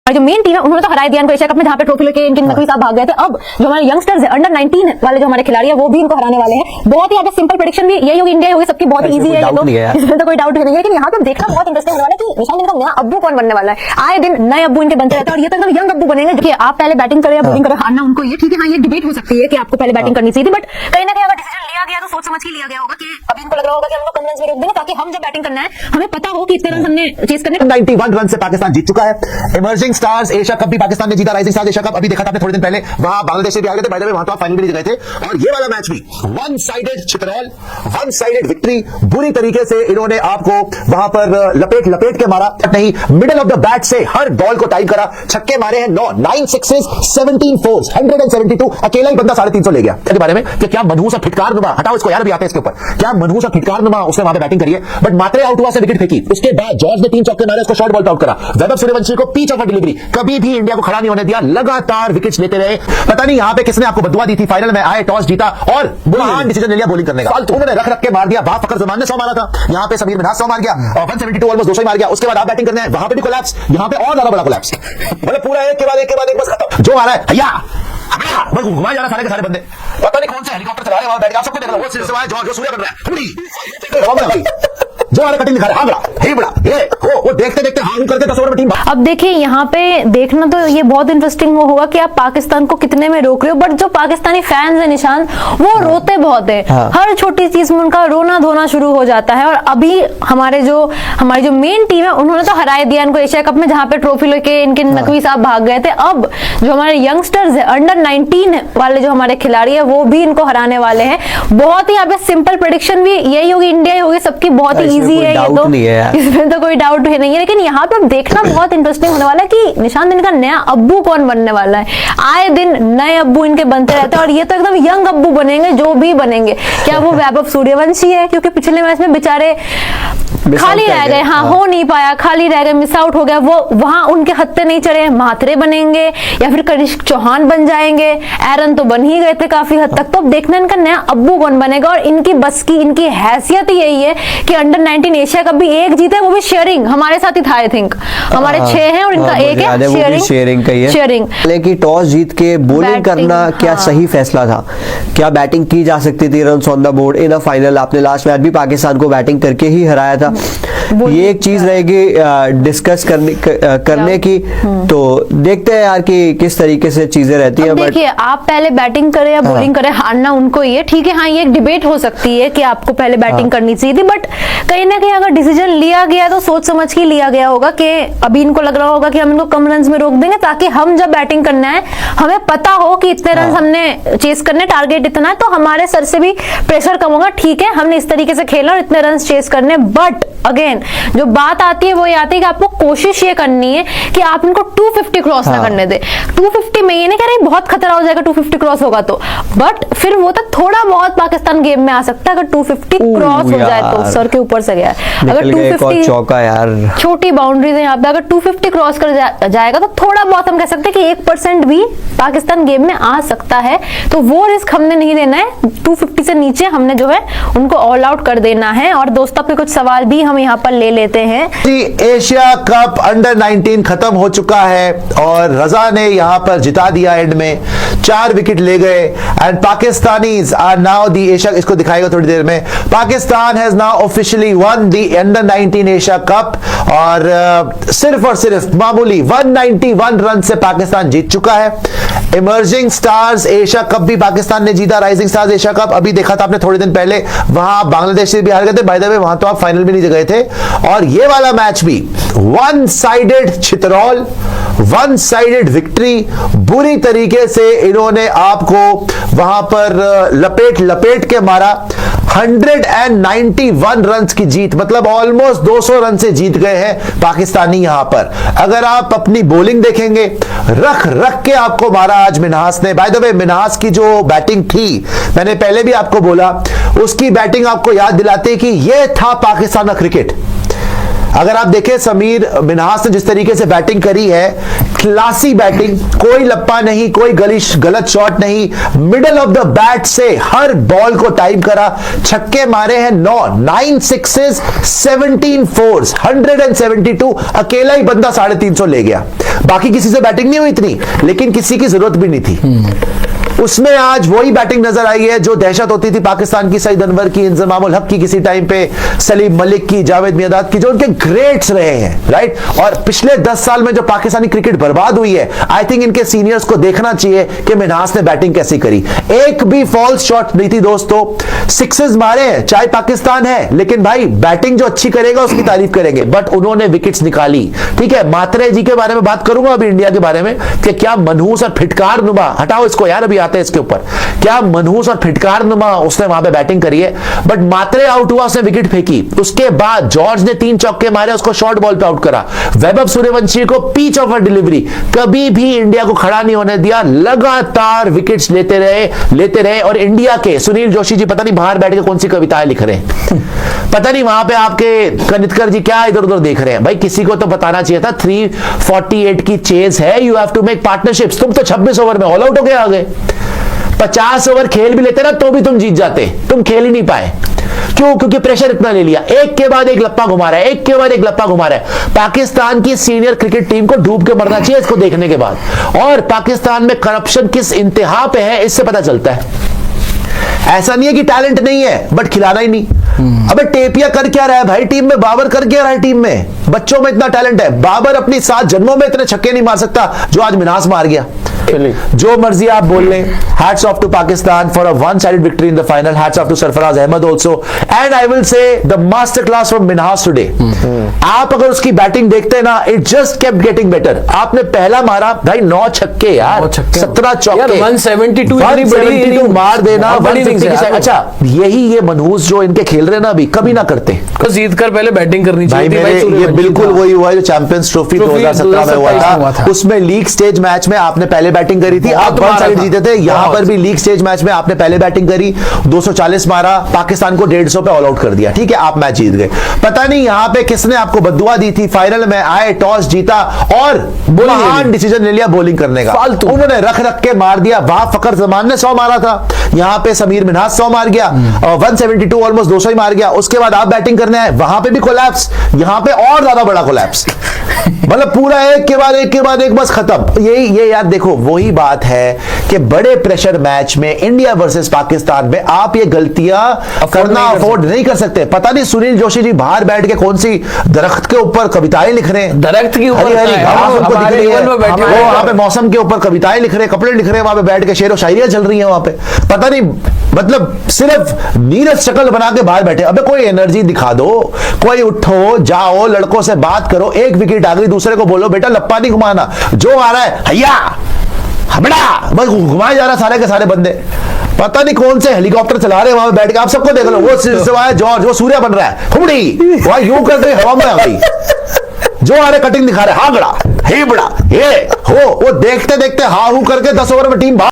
और जो main team है उन्होंने तो हराया दिया इनको एशिया कप में, जहाँ पे ट्रॉफी लेके इनके नकवी साहब भाग गए थे। अब जो हमारे यंगस्टर्स है अंडर 19 वाले जो हमारे खिलाड़ी है वो भी इनको हराने वाले हैं। बहुत ही यहाँ पे सिंपल प्रेडिक्शन भी यही होगी, इंडिया होगी, सबकी बहुत ही ईजी है, इसमें तो कोई डाउट नहीं है। लेकिन यहाँ पे देखना बहुत इंटरेस्टिंग होने वाला है कि निशान इनका नया अब्बू कौन बनने वाला है। आए दिन नए अब्बू इनके बनते रहते हैं और ये तो एकदम यंग अब्बू बनेंगे। देखिए आप पहले बैटिंग करें या बॉलिंग करें, हारना उनको ये ठीक है, हाँ ये डिबेट हो सकती है कि आपको पहले बैटिंग करनी चाहिए थी, बट कहीं ना कहीं अगर डिसीजन लिया गया तो सोच समझ के लिया गया होगा कि अभी इनको लग रहा होगा कि हमको कम रन में रोक देंगे ताकि हम जब बैटिंग करना है हमें पता हो कि इतने रन हमने चेस करने। 91 रन से पाकिस्तान जीत चुका है। इमर्जिंग स्टार्स एशिया कप भी पाकिस्तान ने जीता, राइजिंग स्टार्स एशिया कप अभी देखा था आपने थोड़े दिन पहले, वहां बांग्लादेश से भी आ गए थे, बाय द वे वहां तो आप फाइनल भी नहीं गए थे। और ये वाला मैच भी वन साइडेड चित्रौल, वन साइडेड विक्ट्री, बुरी तरीके से इन्होंने आपको वहां पर लपेट के मारा, नहीं मिडिल ऑफ द बैट से हर बॉल को टाइम करा, छक्के मारे हैं 9 सिक्सेस 17 फोर्स 172, अकेला ही बंदा 350 ले गया। इसके बारे में कि क्या मनहूसा फिटकार नुमा, हटाओ इसको यार, भी आते हैं इसके ऊपर, क्या मनहूसा फिटकार नुमा उसने वहां पे बैटिंग करी है, बट मात्रे आउट हुआ से विकेट फेंकी। उसके बाद जॉर्ज ने 3 चौके मारे, उसको शॉर्ट बॉल आउट करा। वैभव सूर्यवंशी को पिच ऑफ डिलीवरी, कभी भी इंडिया को खड़ा नहीं होने दिया, लगातार विकेट्स लेते रहे। पता नहीं यहां पे किसने आपको बदुआ दी थी, फाइनल में आए, टॉस जीता और महान डिसीजन ले लिया बॉलिंग करने का, उन्होंने रख के मार दिया। बाप फकर जमान ने 100 मारा था, यहां पे समीर मिन्हास 100 मार गया और 172 ऑलमोस्ट 200 मार गया। उसके बाद आप बैटिंग करने हैं, वहां पे भी कोलैप्स, यहां पे और ज्यादा बड़ा कोलैप्स, मतलब पूरा एक के बाद एक बस खत्म। जो आ रहा है भैया बस घुमाए जा रहा सारे के सारे बंदे, पता नहीं कौन से हेलीकॉप्टर चला रहे हैं वहां बैठ के, आप सबको देख रहा हूं, वो सिलसिला है जो सूर्य बन रहा है थोड़ी जो वाला कटिंग दिखा रहा है, बड़ा ये वो देखते देखते हाँ करते 10 ओवर में टीम। अब देखिए यहाँ पे देखना तो ये बहुत इंटरेस्टिंग होगा कि आप पाकिस्तान को कितने में रोक रहे हो, बट जो पाकिस्तानी फैंस है निशान वो रोते बहुत है। हाँ। हर छोटी चीज में उनका रोना धोना शुरू हो जाता है। और अभी हमारी जो मेन टीम है उन्होंने तो हराया दिया इनको एशिया कप में, जहाँ पे ट्रॉफी लेके इनके नकवी साहब भाग गए थे। अब जो हमारे यंगस्टर्स है अंडर 19 वाले जो हमारे खिलाड़ी है वो भी इनको हराने वाले हैं। बहुत ही यहाँ पे सिंपल प्रेडिक्शन भी यही होगी, इंडिया ही होगी, सबकी बहुत ही ईजी है, ये तो इसमें तो कोई डाउट ही नहीं है। लेकिन यहाँ पे देखना बहुत इंटरेस्टिंग होने वाला है कि निशान दिन का नया अब्बू कौन बनने वाला है। आए दिन नए अब्बू इनके बनते रहते हैं और ये तो एकदम यंग अब्बू बनेंगे जो भी बनेंगे। क्या वो वैभव सूर्यवंशी है, क्योंकि पिछले मैच में बेचारे खाली रह गए, हाँ हो नहीं पाया, खाली रह गए, मिस आउट हो गया, वो वहां उनके हत्थे नहीं चढ़े, मात्रे बनेंगे या फिर कनिष्क चौहान बन जाएंगे, एरन तो बन ही गए थे काफी हद तक। तो अब देखना इनका नया अब्बू कौन बनेगा। और इनकी बस की इनकी हैसियत ही यही है कि अंडर 19 एशिया कप भी एक जीते, वो भी शेयरिंग हमारे साथ ही था। आई थिंक हमारे 6 हैं और इनका एक है शेयरिंग। लेकिन टॉस जीत के बॉलिंग करना क्या सही फैसला था, क्या बैटिंग की जा सकती थी run on the board in a final. आपने लास्ट मैच भी पाकिस्तान को बैटिंग करके ही हराया था। ये एक चीज रहेगी डिस्कस करने की, तो देखते हैं यार कि किस तरीके से चीजें रहती है। देखिए आप पहले बैटिंग करें या बॉलिंग करें, हारना उनको ही है, ठीक है। हाँ ये एक डिबेट हो सकती है कि आपको पहले बैटिंग करनी चाहिए थी, बट कहीं ना कहीं अगर डिसीजन लिया गया तो सोच समझ के लिया गया होगा कि अभी इनको लग रहा होगा कि हम इनको कम रन में रोक देंगे ताकि हम जब बैटिंग करना है हमें पता हो कि इतने रन हमने चेस करने, टारगेट इतना है, तो हमारे सर से भी प्रेशर कम होगा। ठीक है हमने इस तरीके से खेला और इतने रन चेस करने, बट अगेन जो बात आती है वो ये आती है कि आपको कोशिश ये करनी है कि आप इनको 250 क्रॉस ना करने दे। 250 में ये नहीं कह रही बहुत खतरा हो जाएगा 250 क्रॉस होगा तो, बट फिर वो तो थोड़ा बहुत पाकिस्तान गेम में आ सकता है अगर 250 क्रॉस हो जाए तो। सर के ऊपर से गया अगर 250 चौका यार, छोटी बाउंड्रीज है यहाँ पे, अगर 250 क्रॉस कर जाएगा तो थोड़ा बहुत हम कह सकते हैं कि 1% भी पाकिस्तान गेम में आ सकता है। तो वो रिस्क हमने नहीं देना है, 250 से नीचे हमने जो है उनको ऑल आउट कर देना है। और दोस्तों पे कुछ सवाल भी हम यहाँ पर ले लेते हैं। एशिया कप अंडर 19 खत्म हो चुका है और रजा ने यहां पर जिता दिया, एंड में 4 विकेट ले गए and Pakistanis are now the Asia, इसको दिखाएगा थोड़ी देर में। Pakistan has now officially won the under 19 Asia cup और सिर्फ और सिर्फ मामूली 191 रन से पाकिस्तान जीत चुका है। इमर्जिंग स्टार्स एशिया कप भी पाकिस्तान ने जीता, राइजिंग स्टार्स एशिया कप अभी देखा था आपने थोड़े दिन पहले, वहां बांग्लादेश से भी हार गए थे, बाय द वे वहां तो आप फाइनल भी नहीं गए थे। और ये वाला मैच भी वन साइडेड चित्रौल, वन साइडेड विक्ट्री, बुरी तरीके से इन्होंने आपको वहां पर लपेट के मारा। 191 रन की जीत, मतलब ऑलमोस्ट 200 रन से जीत गए हैं पाकिस्तानी यहां पर। अगर आप अपनी बॉलिंग देखेंगे, रख के आपको मारा आज मिन्हास ने। बाय द वे मिन्हास की जो बैटिंग थी, मैंने पहले भी आपको बोला, उसकी बैटिंग आपको याद दिलाती है कि यह था पाकिस्तान का क्रिकेट। अगर आप देखें समीर मिन्हास ने जिस तरीके से बैटिंग करी है, क्लासी बैटिंग, कोई लप्पा नहीं, कोई गलत शॉट नहीं, मिडल ऑफ द बैट से हर बॉल को टाइम करा, छक्के मारे हैं 9 सिक्सेस 17 फोर्स, 172, अकेला ही बंदा 350 ले गया। बाकी किसी से बैटिंग नहीं हुई इतनी, लेकिन किसी की जरूरत भी नहीं थी। उसमें आज वही बैटिंग नजर आई है जो दहशत होती थी पाकिस्तान की, सईद अनवर की, इंजमामुल हक की किसी टाइम पे, सलीम मलिक की, जावेद मियांदाद की, जो उनके ग्रेट्स रहे हैं, राइट। और पिछले 10 साल में जो पाकिस्तानी क्रिकेट बर्बाद हुई है, आई थिंक इनके सीनियर्स को देखना चाहिए कि मिन्हास ने बैटिंग कैसी करी। एक भी फॉल्स शॉट नहीं थी दोस्तों, सिक्सेस मारे हैं, चाहे पाकिस्तान है, लेकिन भाई बैटिंग जो अच्छी करेगा उसकी तारीफ करेंगे, बट उन्होंने विकेट्स निकाली। ठीक है, मात्रे जी के बारे में बात करूंगा अभी इंडिया के बारे में कि क्या मनहूस और फिटकार नुमा, हटाओ इसको यार, अभी आते हैं इसके ऊपर, क्या मनहूस और फिटकार नुमा उसने वहां पे बैटिंग करी है, बट मात्रे आउट हुआ, उसने विकेट फेंकी। उसके बाद जॉर्ज ने 3 चौके मारे, उसको शॉर्ट बॉल पे आउट करा। वैभव सूर्यवंशी को पिच ऑफ डिलीवरी, कभी भी इंडिया को खड़ा नहीं होने दिया, लगातार विकेट्स लेते रहे। और इंडिया के सुनील जोशी जी पता नहीं बाहर बैठ के कौन सी कविताएं लिख रहे हैं, पता नहीं वहां पे आपके कनितकर जी क्या इधर उधर देख रहे हैं। भाई किसी को तो बताना चाहिए था, 348 की चेज है, you have to make partnerships. तुम तो 26 ओवर में ऑल आउट होके आ गए। 50 ओवर खेल भी लेते ना तो भी तुम जीत जाते, तुम खेल ही नहीं पाए। क्यों? क्योंकि प्रेशर इतना ले लिया, एक के बाद एक लप्पा घुमा रहा है, एक के बाद एक लप्पा घुमा रहा है। पाकिस्तान की सीनियर क्रिकेट टीम को डूब के मरना चाहिए इसको देखने के बाद। और पाकिस्तान में करप्शन किस इंतहा पे है इससे पता चलता है। ऐसा नहीं है कि टैलेंट नहीं है, बट खिलाना ही नहीं। अबे टेपिया कर क्या रहा है भाई टीम में, बाबर कर क्या रहा है टीम में? बच्चों में इतना टैलेंट है, बाबर अपनी 7 जन्मों में इतने छक्के नहीं मार सकता जो आज मिन्हास मार गया। जो मर्जी आप बोल लें, hats off to Pakistan for a one sided victory in the final, hats off to Sarfaraz Ahmed also, and I will say the master class from Minhas today. आप अगर उसकी बैटिंग देखते हैं ना, it just kept getting better. आपने पहला मारा भाई 9 छक्के यार, 17 चौके, 172 मार देना। अच्छा यही ये मनहूस जो इनके खेल रहे हैं ना अभी, कभी ना करते। जीत कर पहले बैटिंग करनी चाहिए भाई। ये बिल्कुल वही हुआ जो चैंपियंस ट्रॉफी 2017 में हुआ था। उसमें लीग स्टेज मैच में आपने पहले बैटिंग करी थी, आप 1 साइड जीते थे। यहां पर भी लीग स्टेज मैच में आपने पहले बैटिंग करी, 240 मारा, पाकिस्तान को 150 पे ऑल आउट कर दिया। ठीक है, आप मैच जीत गए। पता नहीं यहां पे किसने आपको बद्दुआ दी थी, फाइनल में आए, टॉस जीता और महान डिसीजन ले लिया बॉलिंग करने का। उन्होंने रख के मार दिया। वहां फकर जमान ने 100 मारा था, यहां पे समीर मिन्हास 100 मार गया, 172 ऑलमोस्ट 200 ही मार गया। उसके बाद आप बैटिंग करने आए, वहां पे भी कोलैप्स, यहां पे और ज्यादा बड़ा कोलैप्स। मतलब पूरा एक के बाद एक बस खत्म। ये यार देखो वही बात है कि बड़े प्रेशर मैच में इंडिया वर्सेस पाकिस्तान में आप ये गलतियां करना अफोर्ड नहीं कर सकते। पता नहीं सुनील जोशी जी बाहर बैठ के कौन सी दरख्त के ऊपर कविताएं लिख रहे हैं, दरख्त के ऊपर वहां पे मौसम के ऊपर कविताएं लिख रहे हैं, कपड़े लिख रहे हैं, वहां पे बैठ के शेर व शायरियां चल रही है वहां पे। पता नहीं मतलब सिर्फ नीरज शक्ल बना के बाहर बैठे। अबे कोई एनर्जी दिखा दो, कोई उठो, जाओ, लड़कों से बात करो। एक विकेट आ गई, दूसरे को बोलो बेटा लप्पा नहीं घुमाना, जो आ रहा है हैया हबड़ा, बस घुमाए जा रहा सारे के सारे बंदे। पता नहीं कौन से हेलीकॉप्टर चला रहे हैं वहां पे बैठ के, आप सबको देख लो। वो सिवाय जॉर्ज, वो सूर्य बन रहा है, हुबड़ी वहां यूं कर रहे हवा में आ गई, जो आ रहे कटिंग दिखा रहे, हागड़ा हेबड़ा ये हो, वो देखते देखते हा हू करके 10 ओवर में टीम